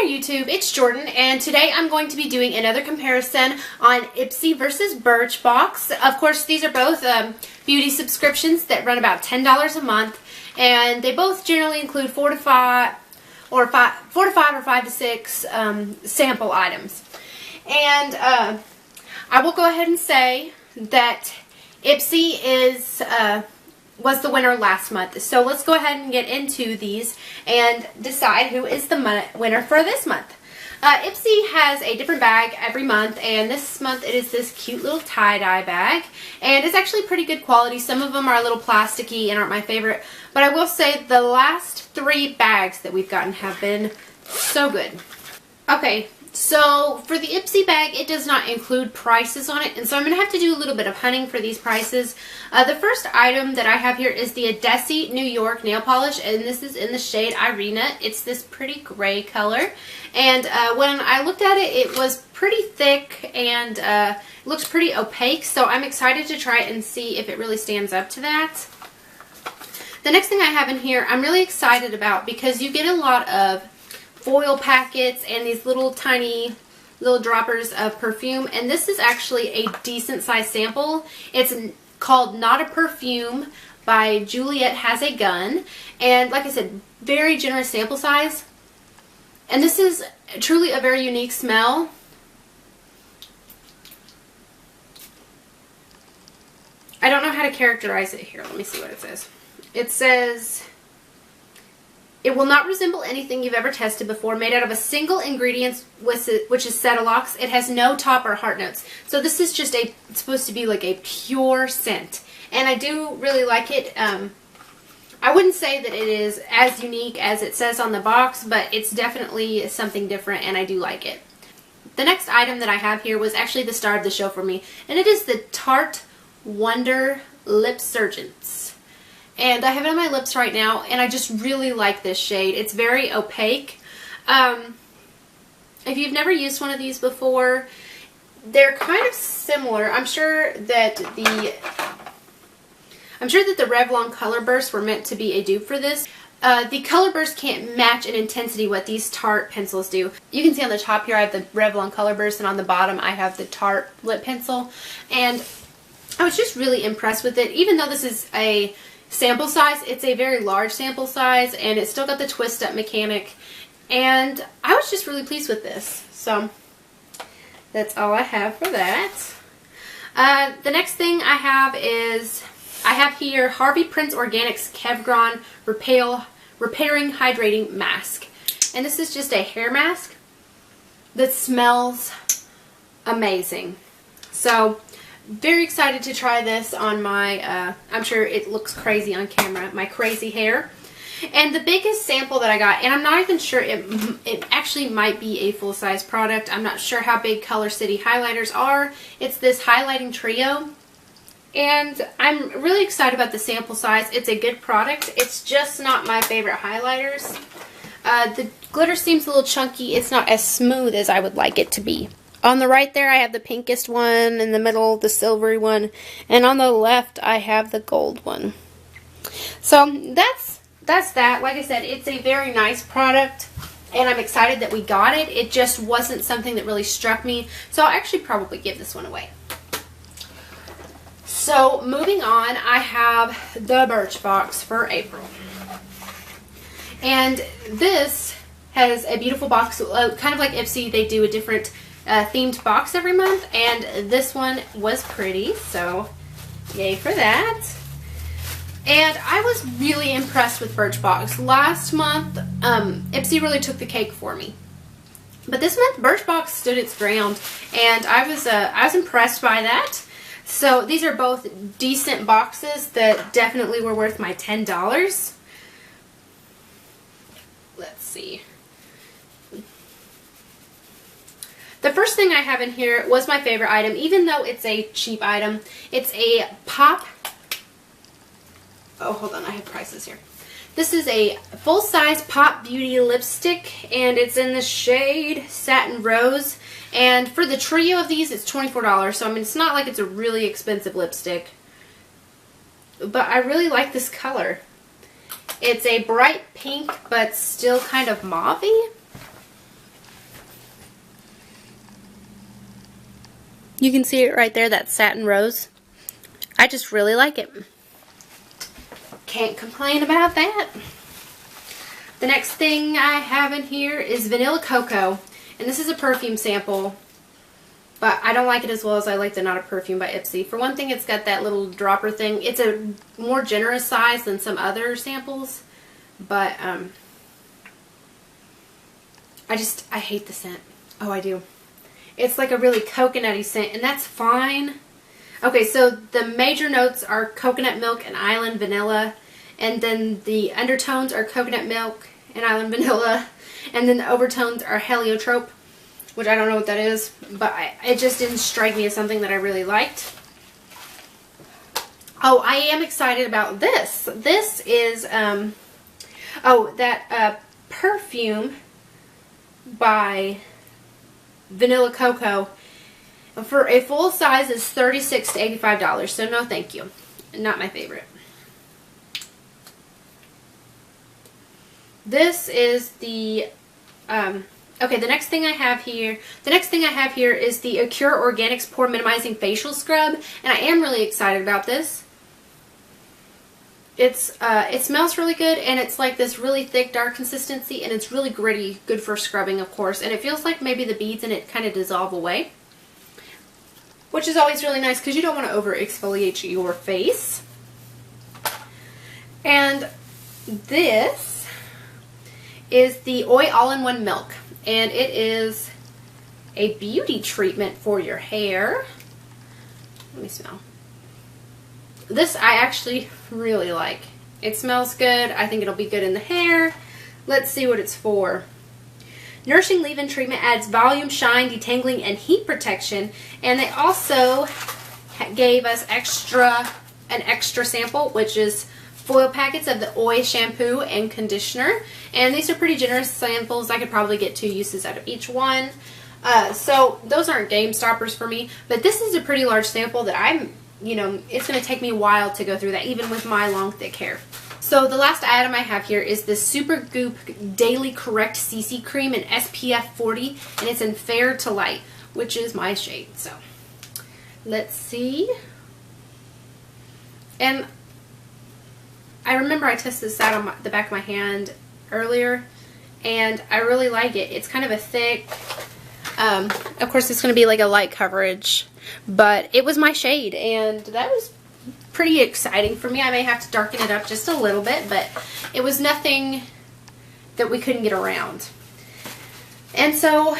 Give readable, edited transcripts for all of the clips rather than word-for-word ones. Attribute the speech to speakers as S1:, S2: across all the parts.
S1: YouTube, it's Jordan, and today I'm going to be doing another comparison on Ipsy versus Birchbox. Of course, these are both beauty subscriptions that run about $10 a month, and they both generally include 4 to 5 or 5 to 6 sample items. And I will go ahead and say that Ipsy was the winner last month. So let's go ahead and get into these and decide who is the winner for this month. Ipsy has a different bag every month, and this month it is this cute little tie-dye bag, and it's actually pretty good quality. Some of them are a little plasticky and aren't my favorite, but I will say the last 3 bags that we've gotten have been so good. Okay, so for the Ipsy bag, it does not include prices on it, and so I'm going to have to do a little bit of hunting for these prices. The first item that I have here is the Adesi New York nail polish, and this is in the shade Irina. It's this pretty gray color, and when I looked at it, it was pretty thick and looks pretty opaque, so I'm excited to try it and see if it really stands up to that. The next thing I have in here, I'm really excited about because you get a lot of foil packets and these little tiny little droppers of perfume, and this is actually a decent size sample. It's called Not a Perfume by Juliet Has a Gun, and like I said, very generous sample size, and this is truly a very unique smell. I don't know how to characterize it here. Let me see what it says. It says, "It will not resemble anything you've ever tested before. Made out of a single ingredient, which is Cetilox. It has no top or heart notes." So this is just it's supposed to be like a pure scent. And I do really like it. I wouldn't say that it is as unique as it says on the box, but it's definitely something different, and I do like it. The next item that I have here was actually the star of the show for me, and it is the Tarte Wonder Lip Surgeons. And I have it on my lips right now, and I just really like this shade. It's very opaque. If you've never used one of these before, they're kind of similar. I'm sure that the Revlon Color Bursts were meant to be a dupe for this. The Color Burst can't match in intensity what these Tarte pencils do. You can see on the top here I have the Revlon Color Burst, and on the bottom I have the Tarte lip pencil. And I was just really impressed with it. Even though this is a sample size, it's a very large sample size, and it's still got the twist up mechanic, and I was just really pleased with this. So that's all I have for that. The next thing I have is here Harvey Prince Organics Kevgron Repairing Hydrating Mask, and this is just a hair mask that smells amazing. So very excited to try this on my, I'm sure it looks crazy on camera, my crazy hair. And the biggest sample that I got, and I'm not even sure, it actually might be a full-size product. I'm not sure how big Color City highlighters are. It's this highlighting trio. And I'm really excited about the sample size. It's a good product. It's just not my favorite highlighters. The glitter seems a little chunky. It's not as smooth as I would like it to be. On the right there, I have the pinkest one, in the middle, the silvery one, and on the left, I have the gold one. So that's that. Like I said, it's a very nice product, and I'm excited that we got it. It just wasn't something that really struck me, so I'll actually probably give this one away. So moving on, I have the Birchbox for April, and this has a beautiful box, kind of like Ipsy. They do a different themed box every month, and this one was pretty, so yay for that. And I was really impressed with Birchbox. Last month, Ipsy really took the cake for me, but this month Birchbox stood its ground, and I was impressed by that. So these are both decent boxes that definitely were worth my $10. Let's see. The first thing I have in here was my favorite item, even though it's a cheap item. It's a Pop. Oh, hold on, I have prices here. This is a full-size Pop Beauty lipstick, and it's in the shade Satin Rose. And for the trio of these, it's $24. So, I mean, it's not like it's a really expensive lipstick. But I really like this color. It's a bright pink, but still kind of mauve-y. You can see it right there, that satin rose. I just really like it. Can't complain about that. The next thing I have in here is Vanilla Cocoa. And this is a perfume sample. But I don't like it as well as I like the Not a Perfume by Ipsy. For one thing, it's got that little dropper thing. It's a more generous size than some other samples. But, I hate the scent. Oh, I do. It's like a really coconutty scent, and that's fine. Okay, so the major notes are coconut milk and island vanilla, and then the undertones are coconut milk and island vanilla, and then the overtones are heliotrope, which I don't know what that is, but it just didn't strike me as something that I really liked. Oh, I am excited about this. This is, that perfume by Vanilla Cocoa. For a full size is $36 to $85, so no thank you. Not my favorite. This is the, okay, the next thing I have here is the Acure Organics Pore Minimizing Facial Scrub, and I am really excited about this. It smells really good, and it's like this really thick, dark consistency, and it's really gritty, good for scrubbing, of course, and it feels like maybe the beads in it kind of dissolve away, which is always really nice because you don't want to over exfoliate your face. And this is the Oi All-in-One Milk, and it is a beauty treatment for your hair. Let me smell. This I actually really like. It smells good. I think it'll be good in the hair. Let's see what it's for. Nourishing leave-in treatment adds volume, shine, detangling, and heat protection. And they also gave us an extra sample, which is foil packets of the Oi shampoo and conditioner. And these are pretty generous samples. I could probably get 2 uses out of each one. So those aren't game stoppers for me. But this is a pretty large sample that it's going to take me a while to go through that, even with my long, thick hair. So the last item I have here is the Super Goop Daily Correct CC Cream in SPF 40, and it's in Fair to Light, which is my shade. So let's see. And I remember I tested this out on the back of my hand earlier, and I really like it. It's kind of a thick, of course it's going to be like a light coverage, but it was my shade, and that was pretty exciting for me. I may have to darken it up just a little bit, but it was nothing that we couldn't get around. And so,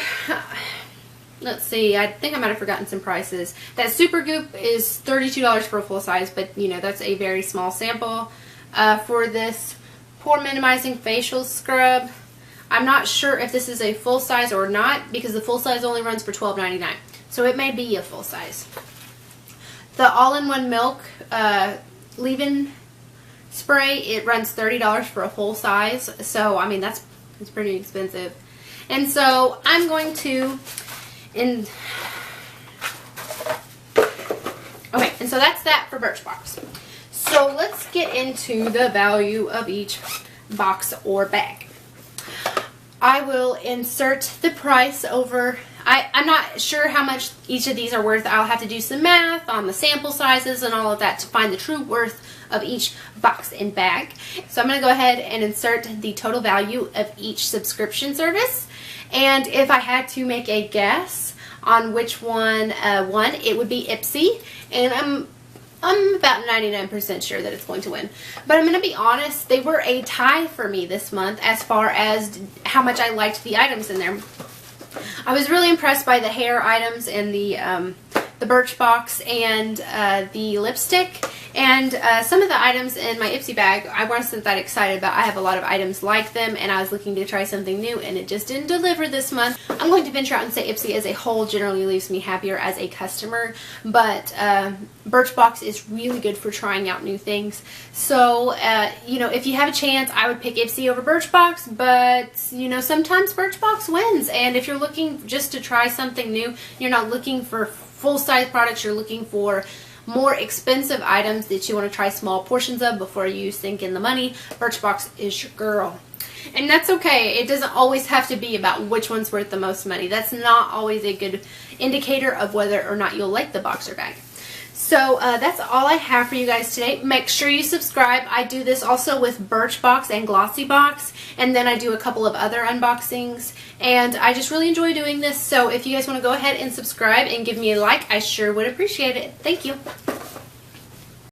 S1: let's see, I think I might have forgotten some prices. That Super Goop is $32 for a full size, but that's a very small sample. For this Pore Minimizing Facial Scrub, I'm not sure if this is a full size or not, because the full size only runs for $12.99. So it may be a full size. The All-in-One Milk leave-in spray, it runs $30 for a full size. So, I mean, it's pretty expensive. And so I'm going to, okay, and so that's that for Birchbox. So let's get into the value of each box or bag. I will insert the price over. I'm not sure how much each of these are worth. I'll have to do some math on the sample sizes and all of that to find the true worth of each box and bag. So I'm going to go ahead and insert the total value of each subscription service. And if I had to make a guess on which one won, it would be Ipsy. And I'm about 99% sure that it's going to win. But I'm going to be honest, they were a tie for me this month as far as how much I liked the items in there. I was really impressed by the hair items and the Birchbox and the lipstick. And some of the items in my Ipsy bag I wasn't that excited about. I have a lot of items like them, and I was looking to try something new, and it just didn't deliver this month. I'm going to venture out and say Ipsy as a whole generally leaves me happier as a customer, but Birchbox is really good for trying out new things. So, if you have a chance, I would pick Ipsy over Birchbox, but, sometimes Birchbox wins, and if you're looking just to try something new, you're not looking for full-size products, you're looking for more expensive items that you want to try small portions of before you sink in the money, Birchbox is your girl. And that's okay. It doesn't always have to be about which one's worth the most money. That's not always a good indicator of whether or not you'll like the boxer bag. So that's all I have for you guys today. Make sure you subscribe. I do this also with Birchbox and Glossybox, and then I do a couple of other unboxings, and I just really enjoy doing this. So if you guys want to go ahead and subscribe and give me a like, I sure would appreciate it. Thank you.